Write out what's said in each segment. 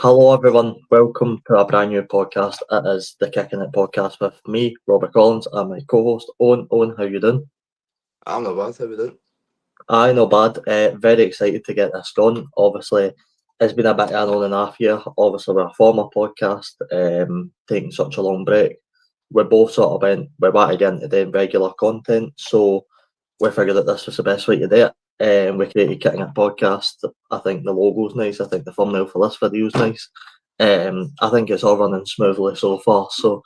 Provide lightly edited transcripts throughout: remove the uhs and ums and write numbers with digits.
Hello, everyone. Welcome to a brand new podcast. It is the Kickin podcast with me, Robert Collins, and my co-host Owen. Owen, how you doing? I'm not bad, how we doing? Aye, no bad. Very excited to get this going. Obviously, it's been a bit of an on and off year. Obviously, with a former podcast taking such a long break, we both sort of we want to get into doing regular content. So we figured that this was the best way to do it. We created Kicking It podcast. I think the logo's nice. I think the thumbnail for this video is nice. I think it's all running smoothly so far. So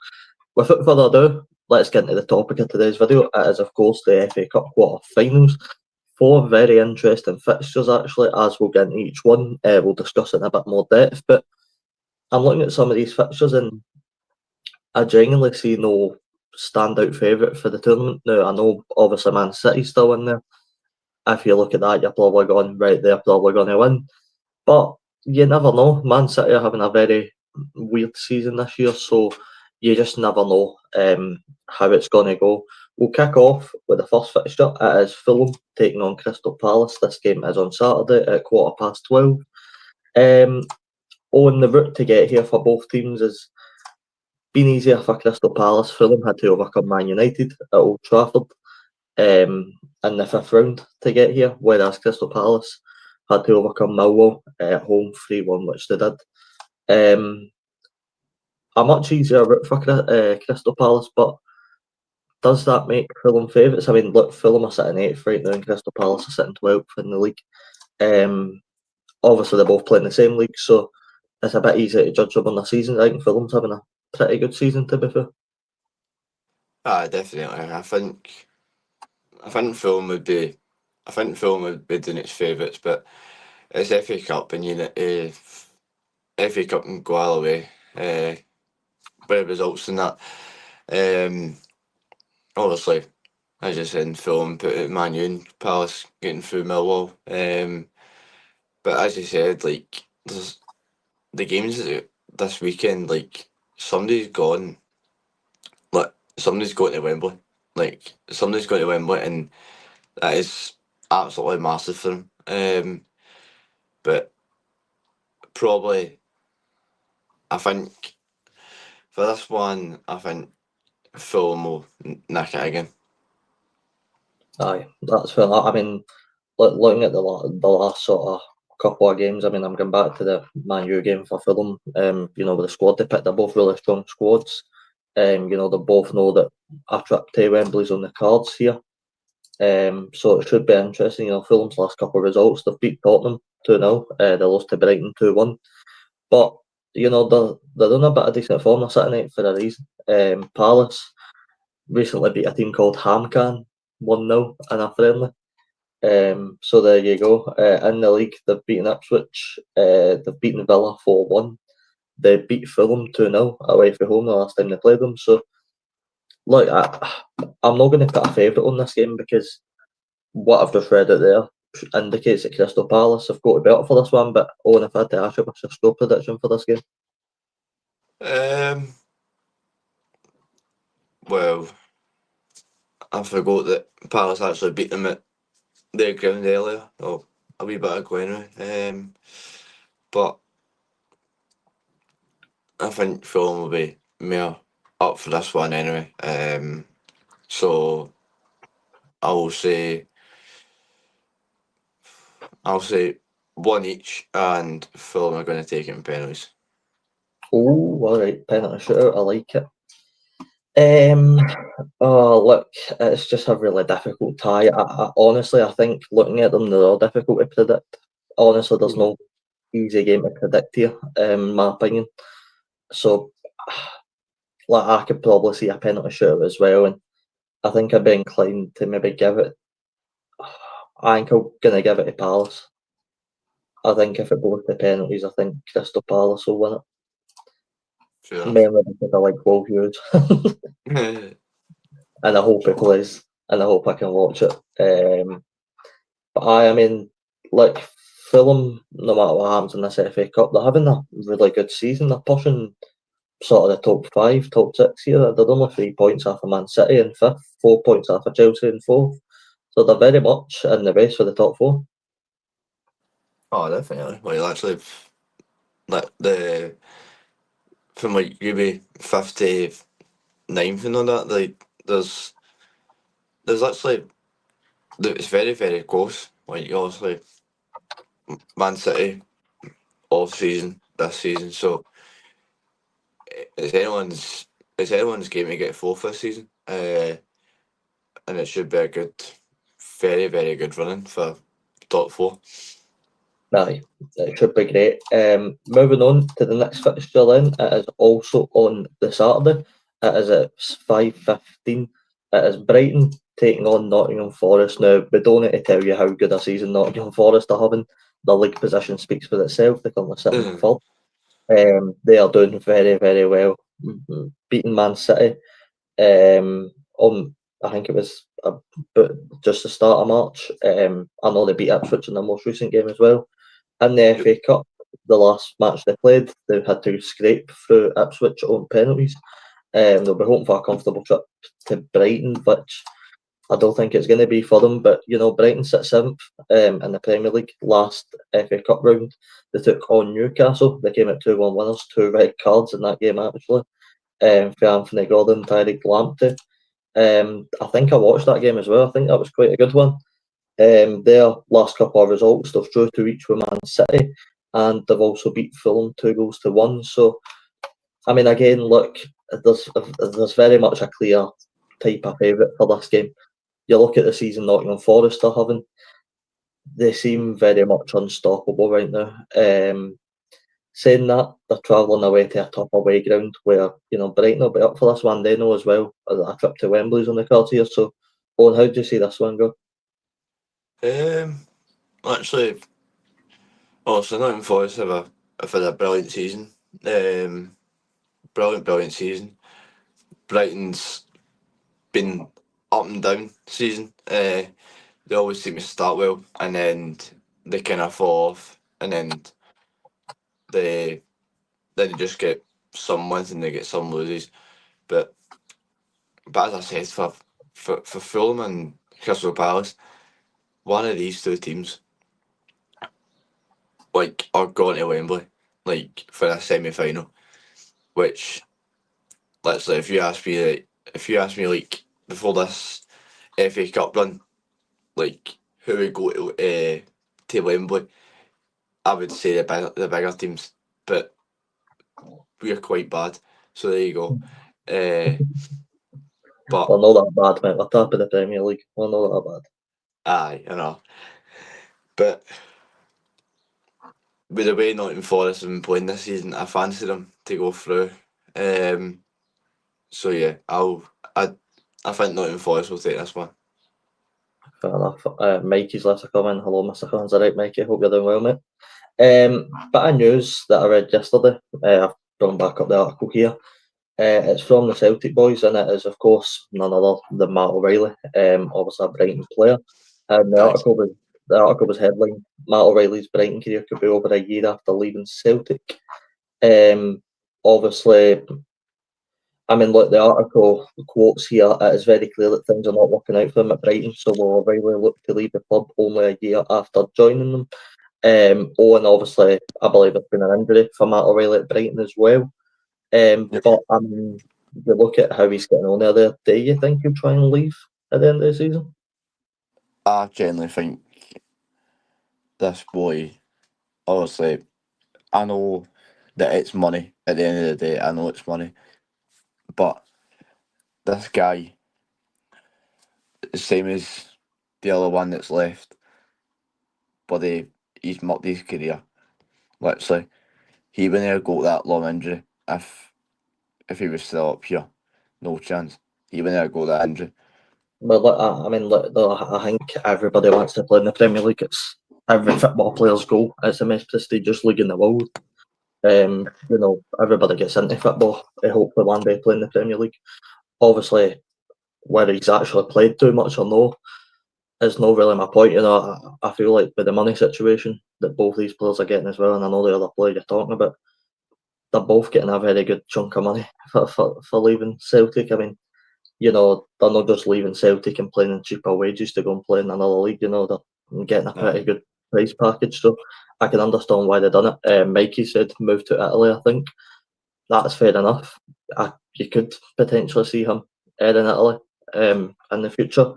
without further ado, let's get into the topic of today's video. It is, of course, the FA Cup quarter-finals. Four very interesting fixtures, actually, as we'll get into each one. We'll discuss it in a bit more depth. But I'm looking at some of these fixtures and I genuinely see no standout favourite for the tournament. Now, I know, obviously, Man City's still in there. If you look at that, you're probably going, right, they're probably going to win. But you never know. Man City are having a very weird season this year, so you just never know how it's going to go. We'll kick off with the first fixture. It is Fulham taking on Crystal Palace. This game is on Saturday at 12:15. On the route to get here for both teams has been easier for Crystal Palace. Fulham had to overcome Man United at Old Trafford in the fifth round to get here, whereas Crystal Palace had to overcome Millwall at home 3-1, which they did. A much easier route for Crystal Palace, but does that make Fulham favourites? I mean, look, Fulham are sitting 8th right now and Crystal Palace are sitting 12th in the league. Obviously, they're both playing the same league, so it's a bit easier to judge them on the season. I think Fulham's having a pretty good season, to be fair. Definitely. I think Fulham would be doing its favourites, but it's FA Cup and FA Cup can go all the way. Better results than that. Obviously, as you said, Fulham put out Man U and Palace getting through Millwall. But as you said, like there's the games this weekend, like somebody's gone. Like somebody's going to Wembley. Like somebody's going to Wembley, and that is absolutely massive for them. But probably, I think for this one, I think Fulham will nick it again. Aye, that's fair. I mean, looking at the last sort of couple of games, I mean, I'm going back to the Man U game for Fulham. With the squad they picked, they're both really strong squads. They both know that a trip to Wembley's on the cards here. So it should be interesting. Fulham's last couple of results, they've beat Tottenham 2-0. They lost to Brighton 2-1. But, they're on a bit of decent form. They're sitting out for a reason. Palace recently beat a team called Hamcan 1-0 in a friendly. So there you go. In the league, they've beaten Ipswich. They've beaten Villa 4-1. They beat Fulham 2-0 away from home the last time they played them. So, look, I'm not going to put a favourite on this game because what I've just read out there indicates that Crystal Palace have got to be up for this one. But Owen, if I had to ask you, what's your score prediction for this game? Well, I forgot that Palace actually beat them at their ground earlier. Oh, a wee bit ago anyway. But I think Fulham will be more up for this one anyway. So I'll say one each, and Fulham are going to take it in penalties. Oh, all right, penalty shootout. I like it. Look, it's just a really difficult tie. Honestly, I think looking at them, they're all difficult to predict. Honestly, there's no easy game to predict here, in my opinion. So, I could probably see a penalty shootout as well, and I think I'd be inclined to maybe give it. I think I'm gonna give it to Palace. I think if it goes to penalties, I think Crystal Palace will win it. Sure. Mainly because I like Will Hughes. And I hope it plays, and I hope I can watch it. But I mean, like Fulham, no matter what happens in this FA Cup, they're having a really good season. They're pushing sort of the top 5, top 6 here. They're only 3 points off of Man City in 5th, 4 points off of Chelsea in 4th. So they're very much in the race for the top 4. Oh, definitely. Well, actually, like from like maybe 59th and all that. Like there's actually it's very very close. Like obviously Man City off season this season, so it's anyone's game to get fourth this season. And it should be a good, very very good running for top four. Aye, it should be great. Moving on to the next fixture then, it is also on the Saturday. It is at 5:15. It is Brighton taking on Nottingham Forest. Now, we don't need to tell you how good a season Nottingham Forest are having. The league position speaks for itself. They're currently sitting third. They are doing very, very well. Beating Man City on, I think it was just the start of March. I know they beat Ipswich in their most recent game as well. In the FA Cup, the last match they played, they had to scrape through Ipswich on penalties. They'll be hoping for a comfortable trip to Brighton, which I don't think it's going to be for them. But you know, Brighton sit seventh in the Premier League. Last FA Cup round, they took on Newcastle. They came at 2-1 winners, 2 red cards in that game actually. For Anthony Gordon, Tyreek Lamptey. I think I watched that game as well. I think that was quite a good one. Their last couple of results, they've drew to each with Man City, and they've also beat Fulham 2-1. So, I mean, again, look, there's very much a clear type of favourite for this game. You look at the season Nottingham Forest are having; they seem very much unstoppable right now. Saying that, they're travelling away to a tough away ground where, you know, Brighton will be up for this one. They know as well. A trip to Wembley's on the cards here. So, Owen, how do you see this one go? Actually, so Nottingham Forest have had a brilliant season. Brilliant season. Brighton's been up and down season. They always seem to start well, and then they kind of fall off, and then they just get some wins and they get some loses. But as I said, for Fulham and Crystal Palace, one of these two teams like are going to Wembley like for a semi-final. Which, let's say, if you ask me like before this FA Cup run, like who would go to Wembley, I would say the bigger teams, but we're quite bad. So there you go. But We're not that bad, mate. We're top of the Premier League. We're not that bad. aye, I know. But with the way Nottingham Forest have been playing this season, I fancy them to go through. So yeah, I think Nottingham Forest will take this one. Fair enough. Mikey's left a comment. Hello, Mr. Collins. All right, Mikey. Hope you're doing well, mate. Bit of news that I read yesterday. I've brought back up the article here. It's from the Celtic boys, and it is, of course, none other than Matt O'Reilly, obviously a Brighton player. And the article was headlined, Matt O'Reilly's Brighton career could be over a year after leaving Celtic. Obviously, I mean, look, the article quotes here, it is very clear that things are not working out for him at Brighton, so will O'Reilly look to leave the club only a year after joining them. Owen, obviously, I believe there's been an injury for Matt O'Reilly at Brighton as well. But I mean, you look at how he's getting on there. Do you think he'll try and leave at the end of the season? I generally think this boy, obviously, I know that it's money at the end of the day. I know it's money. But this guy, the same as the other one that's left, but he's mucked his career. Literally, he wouldn't have got that long injury if he was still up here. No chance. He wouldn't have got that injury. Well, look, I mean, look, I think everybody wants to play in the Premier League. It's every football player's goal. It's the most prestigious league in the world. You know, everybody gets into football. They hope for one day playing the Premier League. Obviously, whether he's actually played too much or no is not really my point. You know, I feel like with the money situation that both these players are getting as well, and I know the other player you're talking about, they're both getting a very good chunk of money for leaving Celtic. I mean, you know, they're not just leaving Celtic and playing in cheaper wages to go and play in another league. You know, they're getting a pretty good price package, so I can understand why they've done it. Mikey said move to Italy, I think. That's fair enough. You could potentially see him in Italy in the future.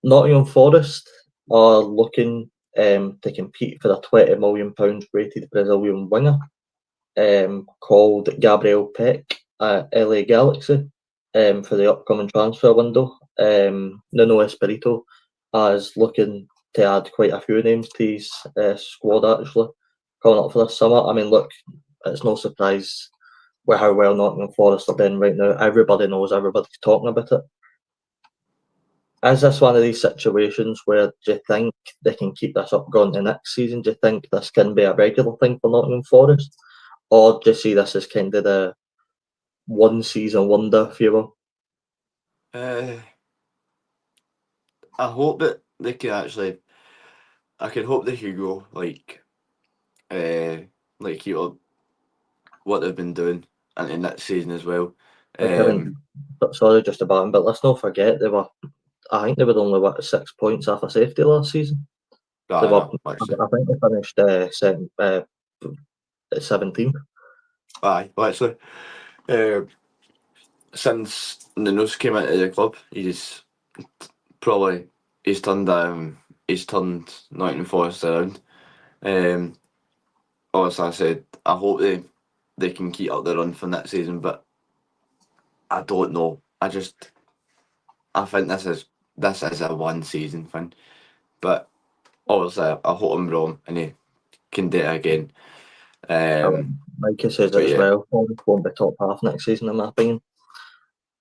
Nottingham Forest are looking to compete for a £20 million rated Brazilian winger called Gabriel Peck at LA Galaxy for the upcoming transfer window. Nuno Espirito is looking to add quite a few names to his squad actually coming up for this summer. I mean, look, it's no surprise with how well Nottingham Forest are doing right now. Everybody knows, everybody's talking about it. Is this one of these situations where do you think they can keep this up going to next season? Do you think this can be a regular thing for Nottingham Forest? Or do you see this as kind of the one season wonder, if you will? I hope that they can actually. I can hope they could go keep up what they've been doing into next season as well. Sorry, just about him, but let's not forget I think they were only 6 points off a safety last season. I think they finished second, 17th. Aye, well, actually, since Nuno's came into the club, he's turned Nottingham Forest around. Obviously, I said I hope they can keep up the run for next season, but I don't know. I think this is a one season thing, but obviously I hope I'm wrong and he can do it again. Mikey says it as well. Forest won't be top half next season, in my opinion.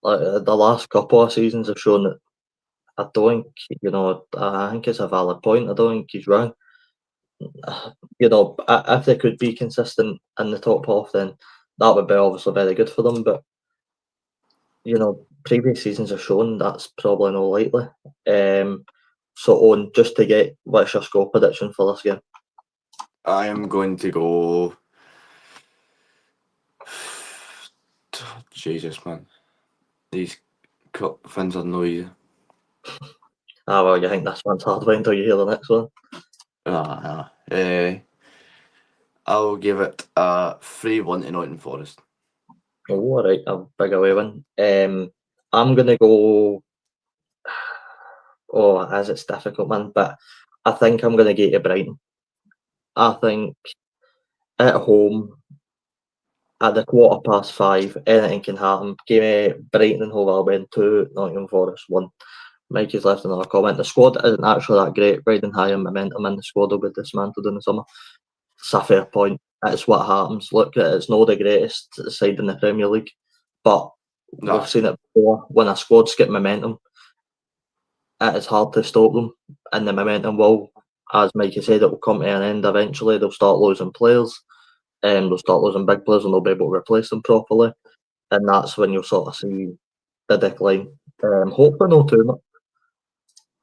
Like the last couple of seasons have shown that I don't think, I think it's a valid point. I don't think he's wrong. If they could be consistent in the top half, then that would be obviously very good for them. But previous seasons have shown that's probably not likely. So, Owen, just to get what's your score prediction for this game? I am going to go. Jesus, man, these cup things are noisy. Well, you think this one's hard wait until you hear the next one? I'll give it a 3-1 to Nottingham Forest. Oh, all right, a big away win. I'm going to go. Oh, as it's difficult, man, but I think I'm going to get to Brighton. I think at home, at the 5:15, anything can happen. Give me Brighton and Hove Albion 2, Nottingham Forest 1. Mikey's left another comment. The squad isn't actually that great. Riding high on momentum in the squad will be dismantled in the summer. It's a fair point. It's what happens. Look, it's not the greatest side in the Premier League, but we've seen it before. When a squad's got momentum, it is hard to stop them, and the momentum will, as Mikey said, it will come to an end eventually. They'll start losing players, they'll start losing big players, and they'll be able to replace them properly, and that's when you'll sort of see the decline. Hopefully not too much.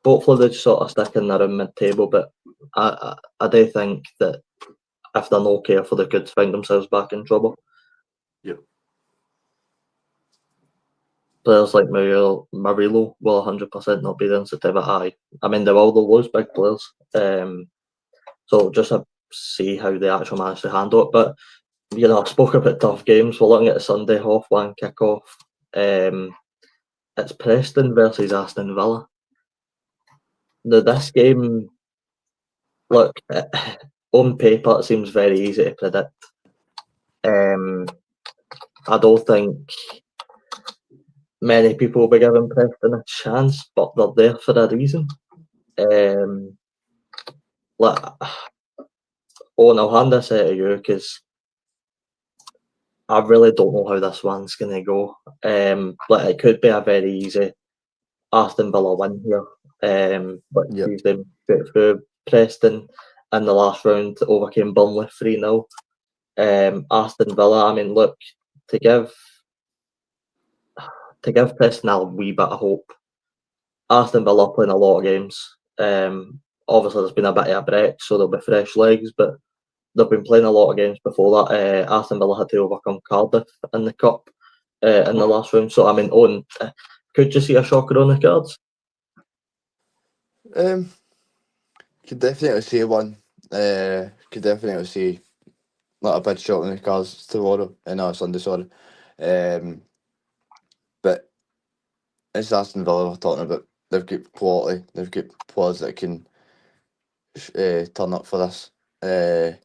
Hopefully they sort of stick in there in mid-table, but I do think that if they're not careful, they could find themselves back in trouble. Yep. Players like Murillo will 100% not be the sensitivity. I mean, they'll lose big players. So just see how they actually manage to handle it. But, I spoke about tough games. We're looking at a Sunday half-1 kick-off. It's Preston versus Aston Villa. Now, this game, look, on paper, it seems very easy to predict. I don't think many people will be giving Preston a chance, but they're there for a reason. Owen, I'll hand this out to you because I really don't know how this one's going to go. It could be a very easy Aston Villa win here. But sees them straight through. Preston in the last round overcame Burnley 3-0. Aston Villa, I mean, look, to give Preston a wee bit of hope. Aston Villa playing a lot of games. Obviously, there's been a bit of a break, so there'll be fresh legs, but they've been playing a lot of games before that. Aston Villa had to overcome Cardiff in the Cup in the last round. So, I mean, Owen, could you see a shocker on the cards? Could definitely see one. Could definitely see like a big shot in the cards tomorrow. No, Sunday, sorry. But it's Aston Villa we're talking about. They've got quality. They've got players that can turn up for this. And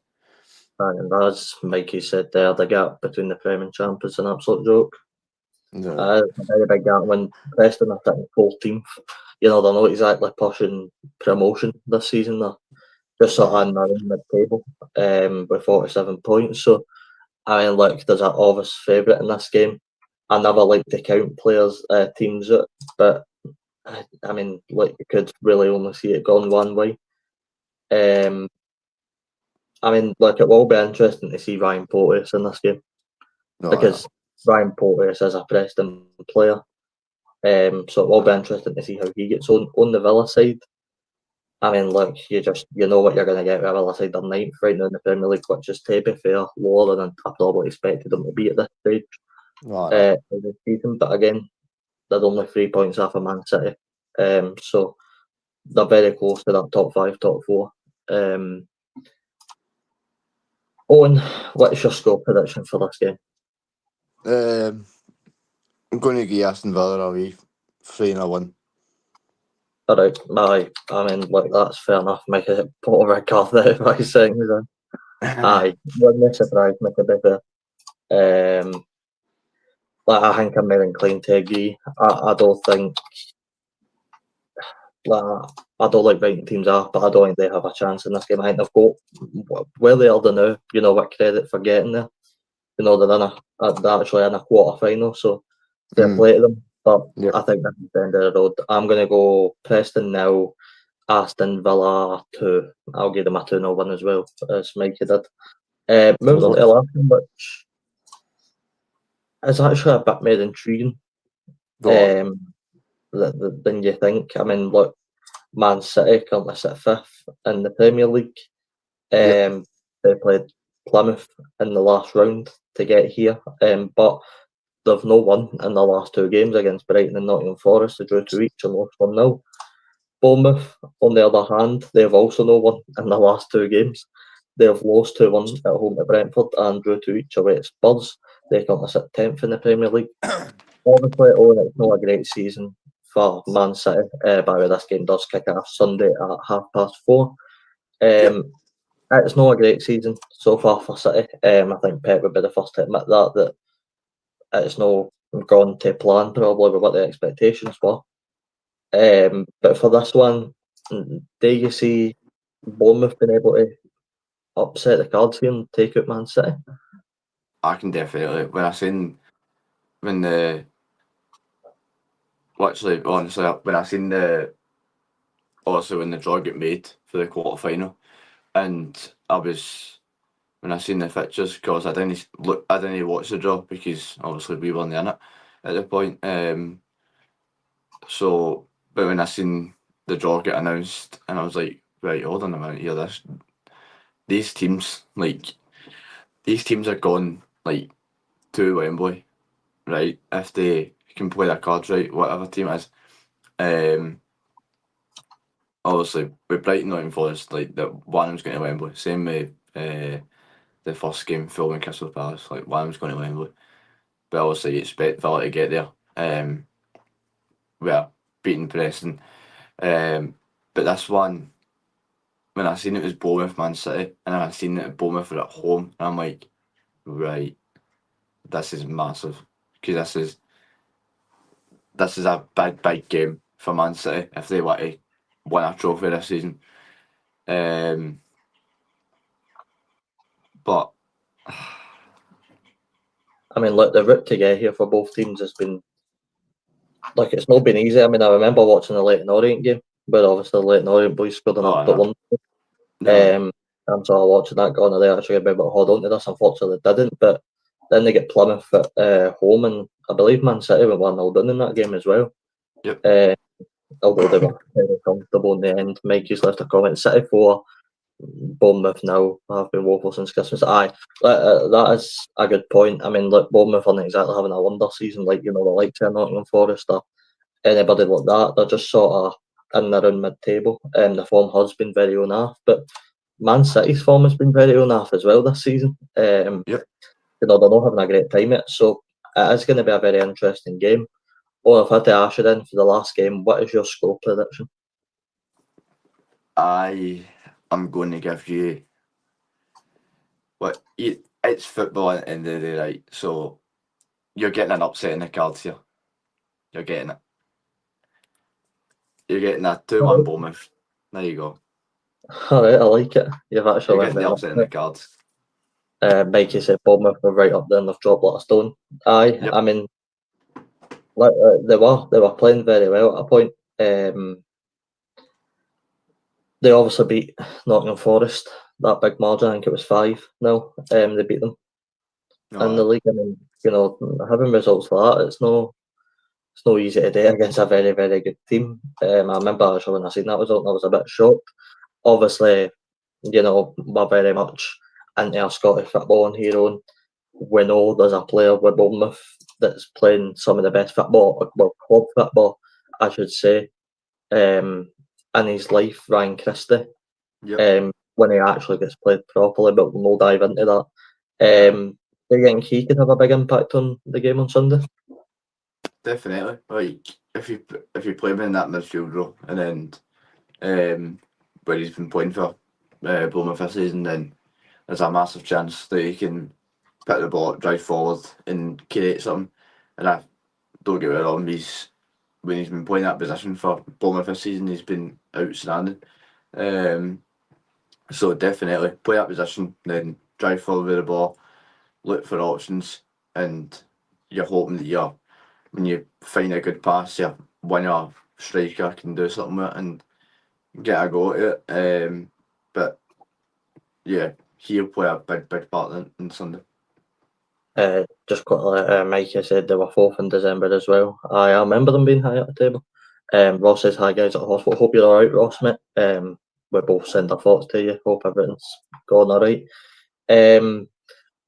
as Mikey said there, the gap between the Prem and Champ is an absolute joke. No, It's a very big gap. When Preston are sitting 14th, they're not exactly pushing promotion this season. They're just sort of in the mid-table with 47 points. So, I mean, look, there's an obvious favourite in this game. I never like to count teams out, but I mean, like, you could really only see it going one way. I mean, look, it will be interesting to see Ryan Porteous in this game because Ryan Porteous is a Preston player. So it will be interesting to see how he gets on the Villa side. I mean, look, you know what you're going to get with Villa side. They're ninth right now in the Premier League, which is, to be fair, lower than I probably expected them to be at this stage of the season. But again, they're only 3 points off of Man City, so they're very close to that top 5, top 4. Owen, what's your score prediction for this game? I'm going to give Aston Villa a wee 3-1. All right, I mean, look, that's fair enough. Make a put over a card there by saying that. Aye, wouldn't surprise me to be fair. I think I'm more inclined to agree. I don't think, I don't like writing teams off, but I don't think they have a chance in this game. I think they've got where they are now. What credit for getting there. They're actually in a quarter final, so fair play to them. But I think that's the end of the road. I'm going to go Preston now, Aston Villa 2. I'll give them a 2-0 win as well, as Mikey did. Moving on to the last one, which is actually a bit more intriguing than you think. I mean, look, Man City currently sit 5th in the Premier League. They played Plymouth in the last round to get here, but they've no won in the last 2 games against Brighton and Nottingham Forest. They drew 2 each and lost 1-0. Bournemouth, on the other hand, they've also no won in the last 2 games. They've lost 2-1 at home to Brentford and drew 2 each away at Spurs. They currently sit 10th in the Premier League. Obviously, it's not a great season for Man City. By the way, this game does kick off Sunday at 4:30. It's not a great season so far for City. I think Pep would be the first to admit that it's not gone to plan probably with what the expectations were. But for this one, do you see Bournemouth being able to upset the cards here and take out Man City? I can definitely. Honestly, when the draw get made for the quarter final, and when I seen the fixtures, because I didn't watch the draw because obviously we weren't in it at the point. But when I seen the draw get announced, and I was like, right, hold on a minute here, these teams are going like to Wembley, right? If they can play their cards right, whatever team it is. Obviously with Brighton Nottingham Forest, like that one of them's going to Wembley. Same with the first game, Fulham and Crystal Palace, like one of them's going to Wembley. But obviously you expect Villa to get there. Beating Preston. But this one, when I seen it was Bournemouth Man City, and I seen that Bournemouth were at home, and I'm like, right, this is massive, because this is a big game for Man City if they want to win a trophy this season. But I mean, look, the route to get here for both teams has been it's not been easy. I mean, I remember watching the Leyton Orient game, where obviously the Leyton Orient boys scored an up at one. I'm sort of watching that going, they actually able to hold on to this. Unfortunately, they didn't. But then they get Plymouth at home, and I believe Man City went 1-0 down in that game as well. Yep. Although they were very comfortable in the end. Mikey's left a comment. City 4, Bournemouth now have been woeful since Christmas. That is a good point. I mean, look, Bournemouth aren't exactly having a wonder season like the likes of Nottingham Forest or anybody like that. They're just sort of in and around mid-table. The form has been very on off, but Man City's form has been very on off as well this season. Yep. They're not having a great time yet, so it is going to be a very interesting game. Well, I've had to ask you then for the last game. What is your score prediction? I am going to give you it's football at the end of the day, right? So you're getting an upset in the cards here. You're getting it. You're getting a 2-1 Bournemouth. There you go. All right, I like it. You've actually You're went getting the there. upset in the cards. Mikey said Bournemouth were right up there and they've dropped like a stone. Aye, Yep. I mean, they were playing very well at a point. They obviously beat Nottingham Forest, that big margin. I think it was 5-0. They beat them in the league. I mean, having results like that, it's no easy to do against a very, very good team. I remember actually when I seen that result, I was a bit shocked. Obviously, we're very much into our Scottish football and here on. We know there's a player with Bournemouth that's playing some of the best football, well, club football, I should say, in his life, Ryan Christie. Yep. When he actually gets played properly, but we'll dive into that. Do you think he could have a big impact on the game on Sunday? Definitely. Like if you play him in that midfield role and then where he's been playing for Bournemouth this season, then there's a massive chance that he can pick the ball up, drive forward and create something. And I don't get me wrong, when he's been playing that position for Bournemouth this season, he's been outstanding. So definitely play that position, then drive forward with the ball, look for options, and you're hoping that when you find a good pass, your winger striker can do something with it and get a go at it. But yeah, he'll play a big part in Sunday. Just quickly, Mikey said they were 4th in December as well. I remember them being high at the table. Ross says, hi guys at the hospital. Hope you're alright, Ross, mate. We both send our thoughts to you. Hope everything's going alright.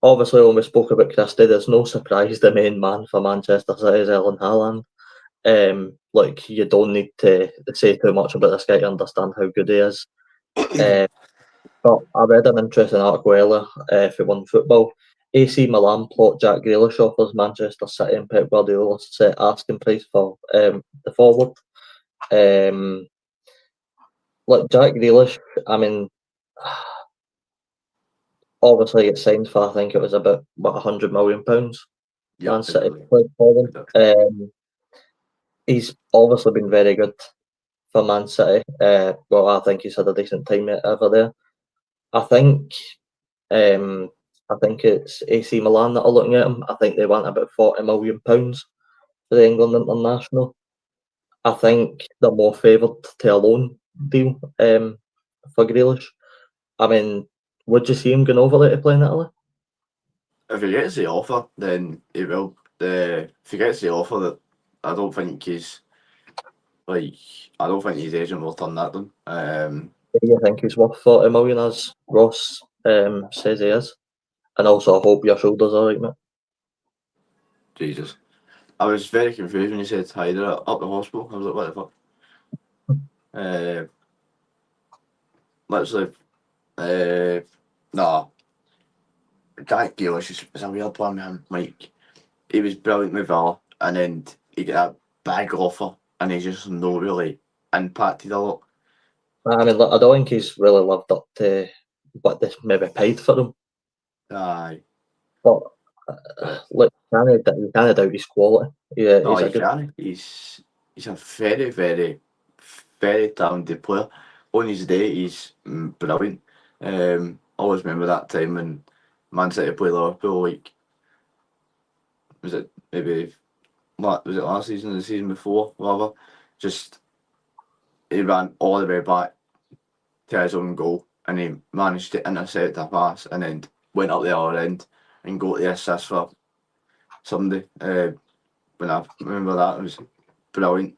Obviously, when we spoke about Christie, there's no surprise the main man for Manchester City is Erling Haaland. You don't need to say too much about this guy to understand how good he is. But I read an interesting article earlier for One Football. AC Milan plot Jack Grealish offers Manchester City and Pep Guardiola set asking price for the forward. Jack Grealish, I mean, obviously it's signed for, I think it was about £100 million. Yep, Man City played for them. He's obviously been very good for Man City. I think he's had a decent time over there. I think it's AC Milan that are looking at him. I think they want about £40 million for the England international. I think they're more favoured to a loan deal for Grealish. I mean, would you see him going over there to play in Italy? If he gets the offer, then he will. If he gets the offer, I don't think his agent will turn that down. Do you think he's worth 40 million, as Ross says he is? And also, I hope your shoulder's alright, mate. Jesus. I was very confused when you said Hyder up the hospital. I was like, what the fuck? Literally, nah. Jack Grealish is a weird one, man. Like, he was brilliant with Villa, and then he got that big offer, and he just not really impacted a lot. I mean, I don't think he's really lived up to what they maybe paid for him. Aye. But you can't doubt his quality. Yeah, No, you can. He's a very, very, very talented player. On his day, he's brilliant. Always remember that time when Man City played Liverpool. Like, was it last season or the season before? Whatever. Just he ran all the way back to his own goal, and he managed to intercept a pass, and then went up the other end and got the assist for somebody. When I remember that, it was brilliant.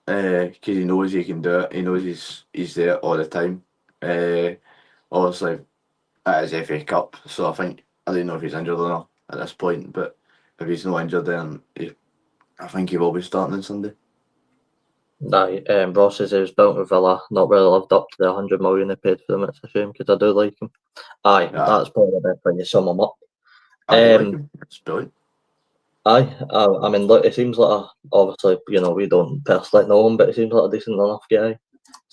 Because he knows he can do it. He knows he's there all the time. Obviously, at his FA Cup, so I don't know if he's injured or not at this point, but if he's not injured, then I think he will be starting on Sunday. Aye, Ross says he was built with Villa, not really lived up to the 100 million they paid for him. It's a shame because I do like him. Aye, Yeah, that's probably the best way you sum him up. I do like him. It's brilliant. I mean, look, it seems like obviously, we don't personally know him, but it seems like a decent enough guy.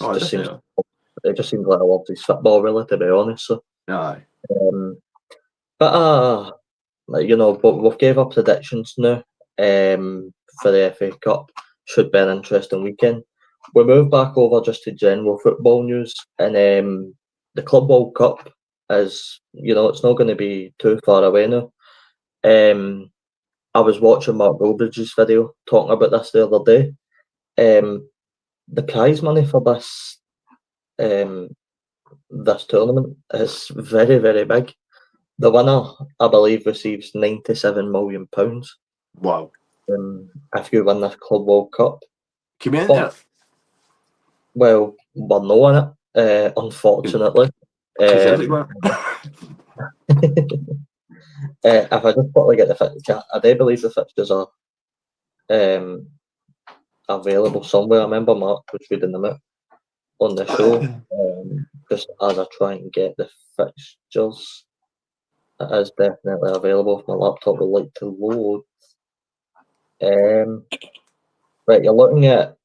Oh, Just seems, definitely. it just seems like a loves his football, really, to be honest. So, Aye. um, but but we've gave our predictions now. For the FA Cup, should be an interesting weekend. We move back over just to general football news, and the Club World Cup is, it's not going to be too far away now. I was watching Mark Goldbridge's video talking about this the other day. The prize money for um, this tournament is very, very big. The winner, I believe, receives £97 million Wow. if you win this Club World Cup. Come in But, well, we're not in it, unfortunately. Celtic, man. If I just quickly get the fixture, I do believe the fixtures are um, available somewhere. I remember Mark was reading them out on the show, just as I try and get the fixtures. It is definitely available if my laptop would like to load. Right, you're looking at,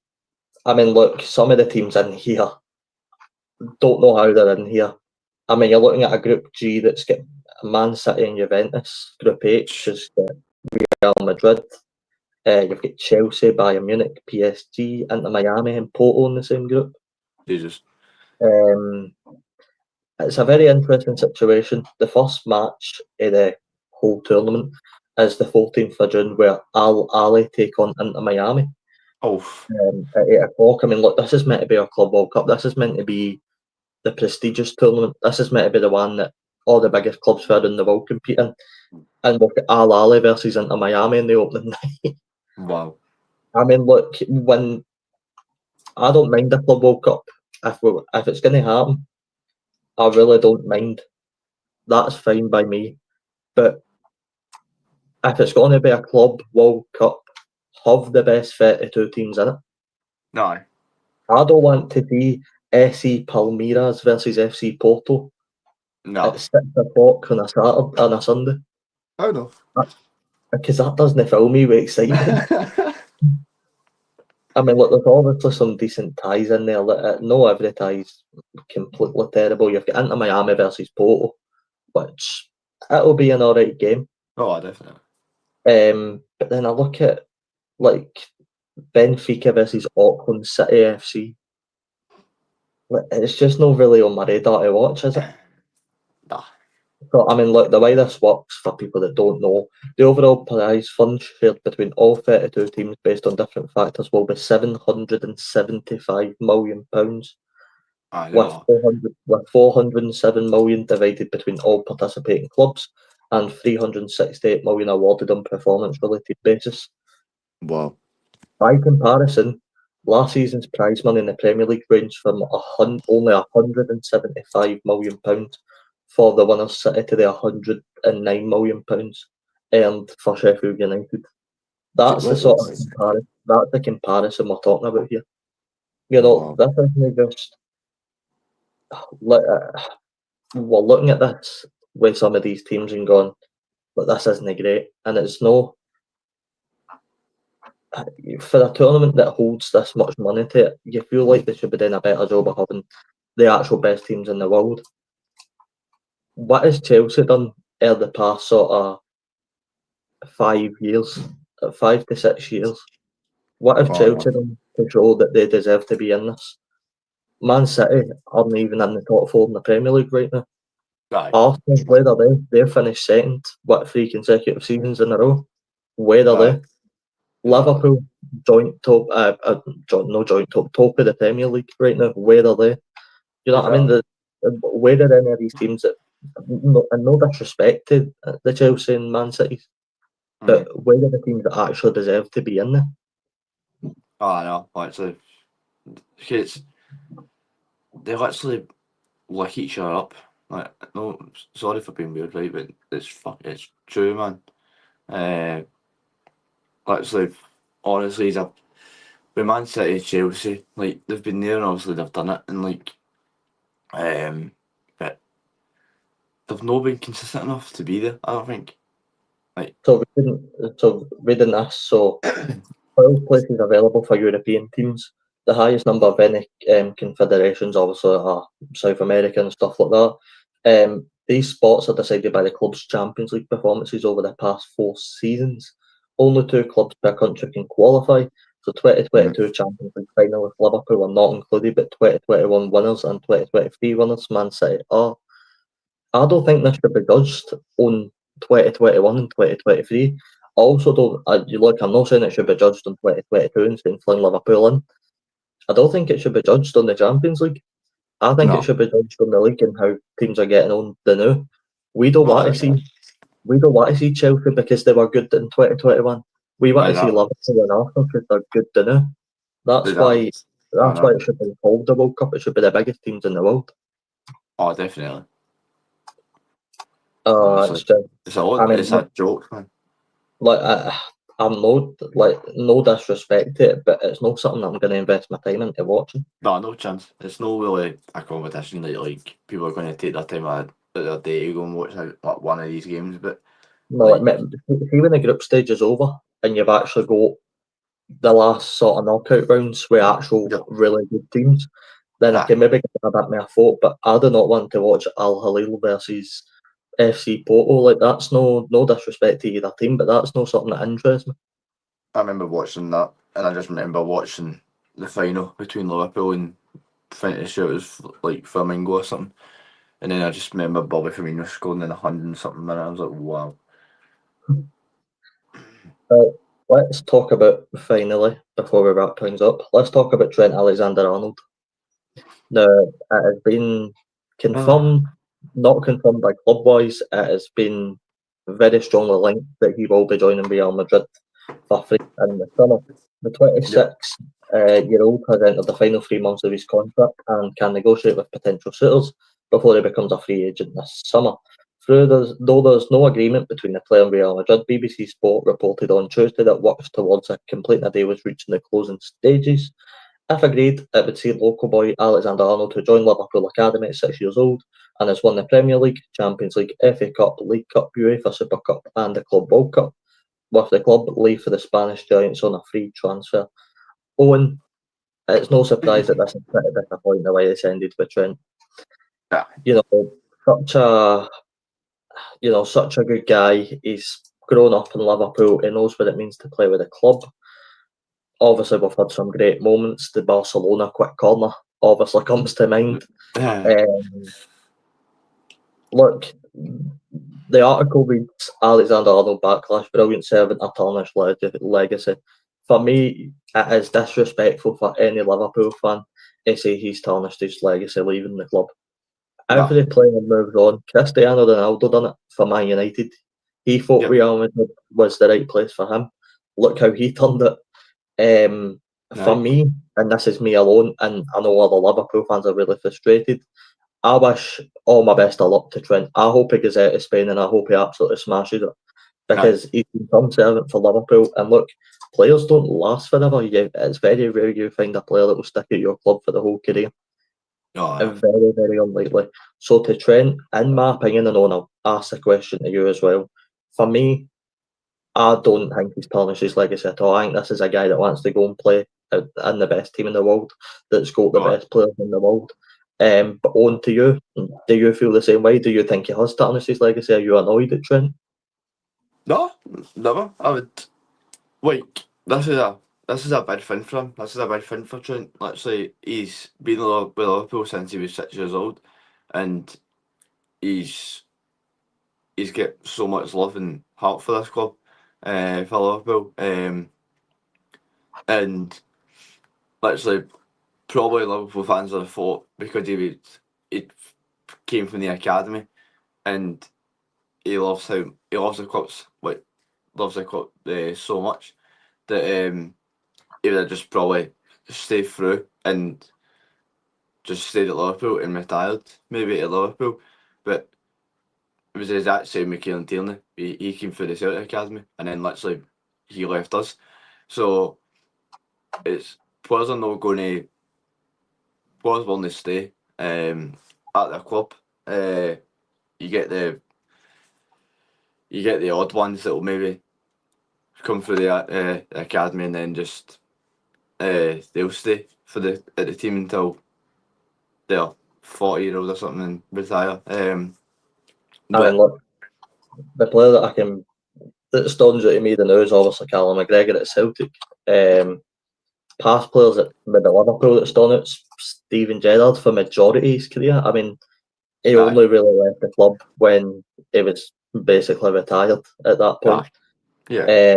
I mean, look, some of the teams in here don't know how they're in here. I mean, you're looking at a Group G that's got Man City and Juventus. Group H has got Real Madrid. You've got Chelsea, Bayern Munich, PSG, Inter Miami, and Porto in the same group. Jesus. Um, it's a very interesting situation. The first match of the whole tournament is the 14th of June, where Al Ali take on Inter Miami Oh, at 8 o'clock. I mean, look, this is meant to be a Club World Cup. This is meant to be the prestigious tournament. This is meant to be the one that all the biggest clubs in the world compete in. And we've got Al Ali versus Inter Miami in the opening night. wow. I mean, look, when I don't mind the Club World Cup, if it's going to happen, I really don't mind. That's fine by me. But if it's going to be a Club World Cup, have the best 32 teams in it. No. I don't want to see SC Palmeiras versus FC Porto No. at 6 o'clock on a Saturday on a Sunday. Oh no. Because that doesn't fill me with excitement. I mean, look, there's obviously some decent ties in there. No every tie's completely terrible. You've got Inter Miami versus Porto, which it'll be an alright game. Oh, definitely. But then I look at like Benfica versus Auckland City FC. It's just not really on my radar to watch, is it? Nah. So, I mean, look, the way this works for people that don't know, the overall prize fund shared between all 32 teams based on different factors will be £775 million, I with know. 407 million divided between all participating clubs and 368 million awarded on performance-related basis. Wow. By comparison, last season's prize money in the Premier League ranged from only £175 million for the winners City to the £109 million earned for Sheffield United. That's the sort of comparison. That's the comparison we're talking about here. Wow. This isn't just we're looking at this with some of these teams and going, but this isn't great, and it's no. For a tournament that holds this much money to it, you feel like they should be doing a better job of having the actual best teams in the world. What has Chelsea done in the past sort of 5 years, 5 to 6 years? What have Chelsea done to show that they deserve to be in this? Man City aren't even in the top 4 in the Premier League right now. Right. Arsenal, where are they? They're finished second, 3 consecutive seasons in a row? Where are they? Liverpool, top of the Premier League right now. Where are they? You know what I mean? Where are any of these teams that, and no disrespect to the Chelsea and Man City, but where are the teams that actually deserve to be in there? Oh, I know. Actually, they literally lick each other up. Like, no, sorry for being weird, right? But it's true, man. Literally, honestly, with Man City, Chelsea, like they've been there and obviously they've done it, and like, but they've not been consistent enough to be there. I don't think. Like, So reading this, so 12 places available for European teams. The highest number of any confederations, obviously, are South America and stuff like that. These spots are decided by the club's Champions League performances over the past 4 seasons. Only 2 clubs per country can qualify. So 2022 Champions League final with Liverpool are not included, but 2021 winners and 2023 winners, Man City, are. I don't think this should be judged on 2021 and 2023. I also don't. I'm not saying it should be judged on 2022 and saying fling Liverpool in. I don't think it should be judged on the Champions League. I think it no, should be judged on the league and how teams are getting on the new. We don't no, want to see. We don't want to see Chelsea because they were good in 2021. We want to see exactly, Liverpool and Arsenal because they're good the new. That's exactly. why. I That's why know. it should be called the World Cup. It should be the biggest teams in the world. Oh, definitely. Honestly, It's just. I mean, it's a joke, man. like I'm no disrespect to it, but it's not something I'm going to invest my time into watching. No, no chance. It's no really a competition that like people are going to take their time out of their day to go and watch like one of these games. But No, like, see when the group stage is over and you've actually got the last sort of knockout rounds with actual yeah, really good teams, then I ah, can maybe get a bit more thought. But I do not want to watch Al Hilal versus FC Porto. Like that's no disrespect to either team, but that's not something that interests me. I remember watching that, and I just remember watching the final between Liverpool and trying to show it was like Flamingo or something. And then I just remember Bobby Firmino scoring in 100 and something minute. I was like, wow. But let's talk about finally before we wrap things up. Let's talk about Trent Alexander-Arnold. Now, it has been confirmed, not confirmed by club wise, it has been very strongly linked that he will be joining Real Madrid for free in the summer. The Yep. 26-year-old has entered the final 3 months of his contract and can negotiate with potential suitors before he becomes a free agent this summer. Though there's no agreement between the player and Real Madrid, BBC Sport reported on Tuesday that works towards completing a deal was reaching the closing stages. If agreed, it would see local boy Alexander Arnold, who joined Liverpool Academy at 6 years old and has won the Premier League, Champions League, FA Cup, League Cup, UEFA Super Cup, and the Club World Cup, with the club leave for the Spanish Giants on a free transfer. Owen, it's no surprise that this is pretty disappointing the way this ended with Trent. Yeah. You know, such a such a good guy. He's grown up in Liverpool. He knows what it means to play with a club. Obviously, we've had some great moments. The Barcelona quick corner obviously comes to mind. Look, the article reads Alexander Arnold backlash, brilliant servant, a tarnished legacy. For me, it is disrespectful for any Liverpool fan to say he's tarnished his legacy leaving the club. No. Every player moves on. Cristiano Ronaldo done it for Man United. He thought Yep. Real Madrid was the right place for him. Look how he turned it. For Right. me, and this is me alone, and I know other Liverpool fans are really frustrated. I wish all my best of luck to Trent. I hope he goes out of Spain and I hope he absolutely smashes it Right. because he's been some servant for Liverpool. And look, players don't last forever. It's very rare you find a player that will stick at your club for the whole career. Oh, And very, very unlikely. So to Trent, in my opinion, and I'll ask the question to you as well. For me, I don't think he's tarnished his legacy at all. I think this is a guy that wants to go and play in the best team in the world, that's got the oh. best players in the world. But on to you, do you feel the same way? Do you think he has tarnished his legacy? Are you annoyed at Trent? No, never. I would like this is a big thing for him. This is a big thing for Trent. Literally, he's been with Liverpool since he was 6 years old, and he's he's got so much love and heart for this club, for Liverpool. And literally, probably Liverpool fans would have thought because he came from the academy and he loves the clubs like loves the club so much that he would have just probably stayed through and just stayed at Liverpool and retired maybe at Liverpool, but it was the exact same with Kieran Tierney. He came through the Celtic academy and then literally he left us. So it's players are not going to. Players want to stay at their club. You get the odd ones that will maybe come through the academy and then just they'll stay at the team until they're 40-year-old or something and retire. But look, the player that stands out to me the now is obviously Callum McGregor at Celtic. Past players with the Liverpool that stand out, Steven Gerrard for majority of his career. I mean, he only really left the club when he was basically retired at that point. Yeah.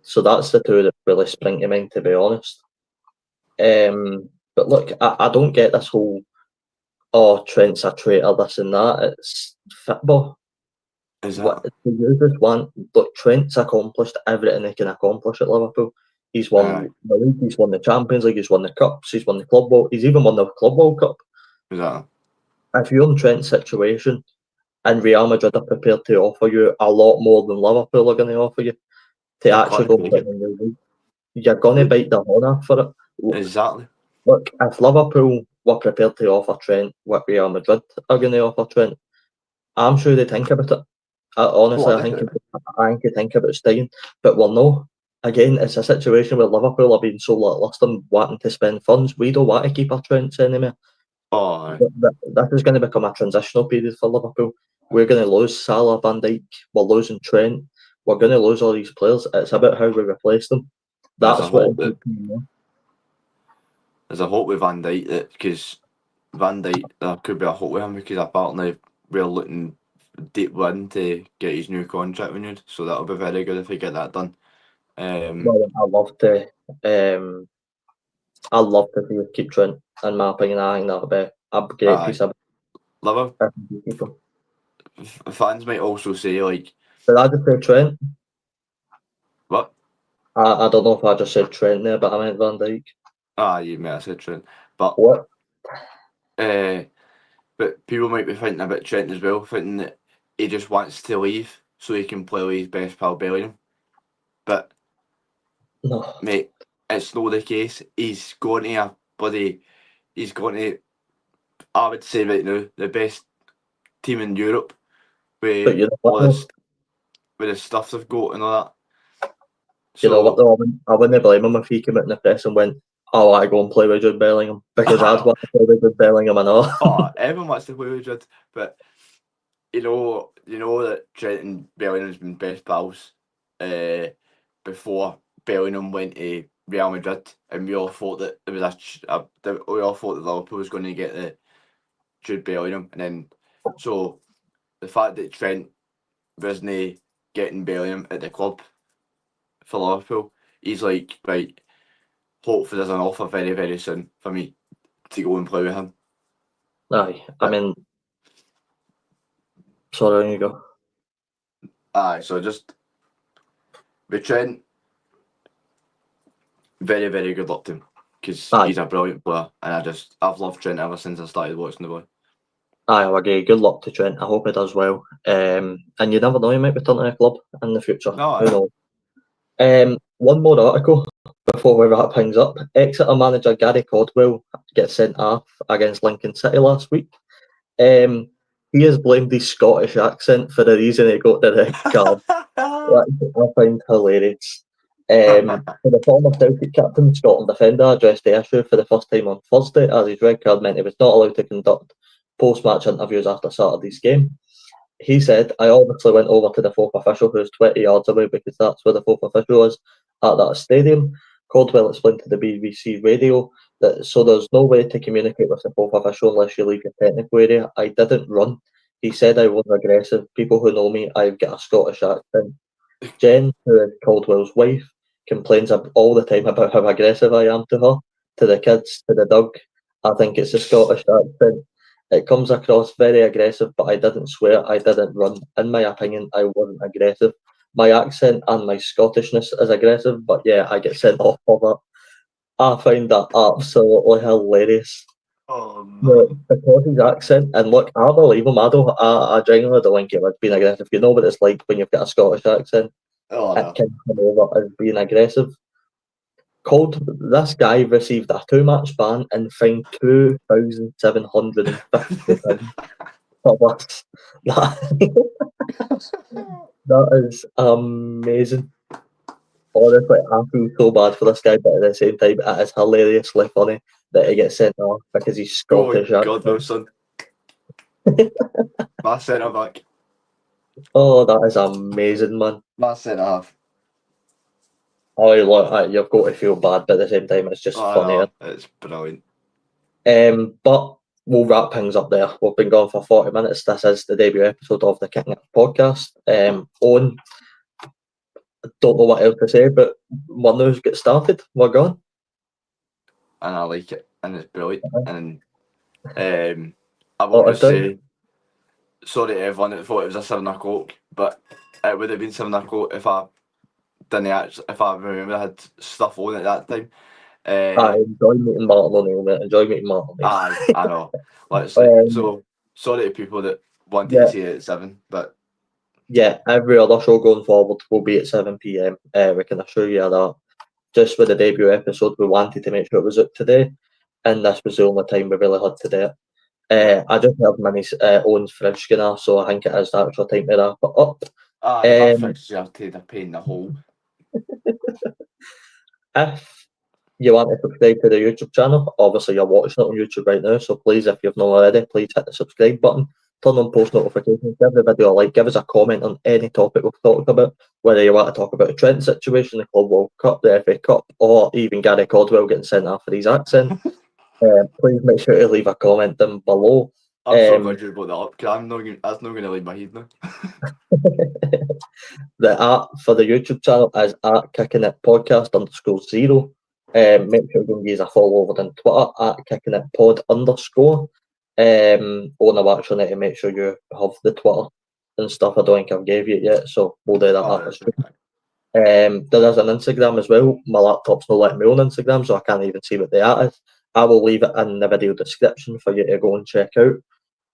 So that's the two that really spring to mind, to be honest. But look, I don't get this whole, Trent's a traitor, this and that. It's football. You just want, look, Trent's accomplished everything he can accomplish at Liverpool. He's won the league, he's won the Champions League, he's won the Cups, he's won the Club World, he's even won the Club World Cup. Exactly. If you're in Trent's situation and Real Madrid are prepared to offer you a lot more than Liverpool are going to offer you to actually go play in the league, you're going to bite the horn off for it. Exactly. Look, if Liverpool were prepared to offer Trent what Real Madrid are going to offer Trent, I'm sure they think about it. Honestly, I think they think about staying. But well, no. Again, it's a situation where Liverpool are being so lacklustre and wanting to spend funds. We don't want to keep our Trents anymore. That is going to become a transitional period for Liverpool. We're going to lose Salah, Van Dijk, we're losing Trent, we're going to lose all these players. It's about how we replace them. That's what. There's a hope with Van Dijk because Van Dijk, there could be a hope with him because apparently we're looking deep in to get his new contract renewed. So that'll be very good if we get that done. Well, I'd love to see us keep Trent. In my opinion, I think that'll be a great piece of Liverpool. Fans might also say like, did I just say Trent? What? I don't know if I just said Trent there, but I meant Van Dijk. You may have said Trent. But what? But people might be thinking about Trent as well, thinking that he just wants to leave so he can play with his best pal Bellingham. But no, mate, it's not the case. He's going to I would say right now, the best team in Europe with the stuff they've got and all that. You know what though, I wouldn't blame him if he came out in the press and went, I want to go and play with Jude Bellingham, because I'd want to play with Jude Bellingham and all. Everyone wants to play with Jude, but you know that Trent and Bellingham's been best pals before Bellingham went to Real Madrid, and we all thought that there was we all thought that Liverpool was going to get the Jude Bellingham, and then so the fact that Trent wasn't getting Bellingham at the club for Liverpool, he's like, right, hopefully there's an offer very, very soon for me to go and play with him. Aye, I mean, sorry, there you go. Aye, so just with Trent, very, very good luck to him because he's a brilliant player, and I've loved Trent ever since I started watching the boy. Aye, I agree. Good luck to Trent. I hope he does well. And you never know, he might return to a club in the future. Who knows? One more article before we wrap things up. Exeter manager Gary Caldwell gets sent off against Lincoln City last week. He has blamed his Scottish accent for the reason he got the red card. I find hilarious. For the former Celtic captain, Scotland defender addressed the issue for the first time on Thursday, as his red card meant he was not allowed to conduct post-match interviews after Saturday's game. He said, I obviously went over to the fourth official, who's 20 yards away, because that's where the fourth official is at that stadium. Caldwell explained to the BBC radio that so there's no way to communicate with the fourth official unless you leave your technical area. I didn't run. He said I was aggressive. People who know me, I've got a Scottish accent. Jen, who is Caldwell's wife, complains all the time about how aggressive I am to her, to the kids, to the dog. I think it's a Scottish accent. It comes across very aggressive, but I didn't swear, I didn't run. In my opinion, I wasn't aggressive. My accent and my Scottishness is aggressive, but yeah, I get sent off for that. I find that absolutely hilarious. Oh, man. Because his accent, and look, I believe him, I genuinely don't think it was being aggressive. You know what it's like when you've got a Scottish accent. It can come over as being aggressive. This guy received a 2-match ban and fined £2,750 for this. That is amazing. Honestly, I feel so bad for this guy, but at the same time, it is hilariously funny that he gets sent off because he's Scottish. Oh God, Wilson. My centre back. Oh, that is amazing, man. My centre half. Oh, look, you've got to feel bad, but at the same time, it's just funny. It's brilliant. But we'll wrap things up there. We've been going for 40 minutes. This is the debut episode of the Kickin podcast. Owen, I don't know what else to say, but one news get started. We're gone. And I like it, and it's brilliant. And I will just say, sorry to everyone that thought it was a 7 o'clock, but it would have been 7 o'clock if I remember I had stuff on at that time. I enjoy meeting Martin O'Neill, mate. Enjoy meeting Martin O'Neill. I know. So sorry to people that wanted to see it at 7, but yeah, every other show going forward will be at 7 p.m. We can assure you that. Just with the debut episode, we wanted to make sure it was up today, and this was the only time we really had to do it. I just have Minnie's Owen's fridge scanner, so I think it is the actual time to wrap it up. my fridge are to the pain in the hole. If you want to subscribe to the YouTube channel, obviously you're watching it on YouTube right now, so please, if you've not already, please hit the subscribe button, turn on post notifications, give the video a like, give us a comment on any topic we've talked about, whether you want to talk about the Trent situation, the Club World Cup, the FA Cup, or even Gary Caldwell getting sent off for his accent. Please make sure to leave a comment down below. I'm so glad you brought that up, because that's not going to leave my head now. The @ for the YouTube channel is @KickinItPodcast_0. Make sure you give us a follow over on Twitter @KickinItPod_. I'll actually need to make sure you have the Twitter and stuff. I don't think I've gave you it yet, so we'll do that. There is an Instagram as well. My laptop's not letting me on Instagram, so I can't even see what the @ is. I will leave it in the video description for you to go and check out.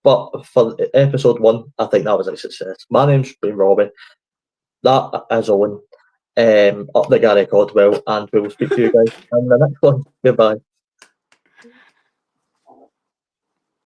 But for episode 1, I think that was a success. My name's been Robbie. That is Owen. Up the Gary Caldwell, and we will speak to you guys in the next one. Goodbye.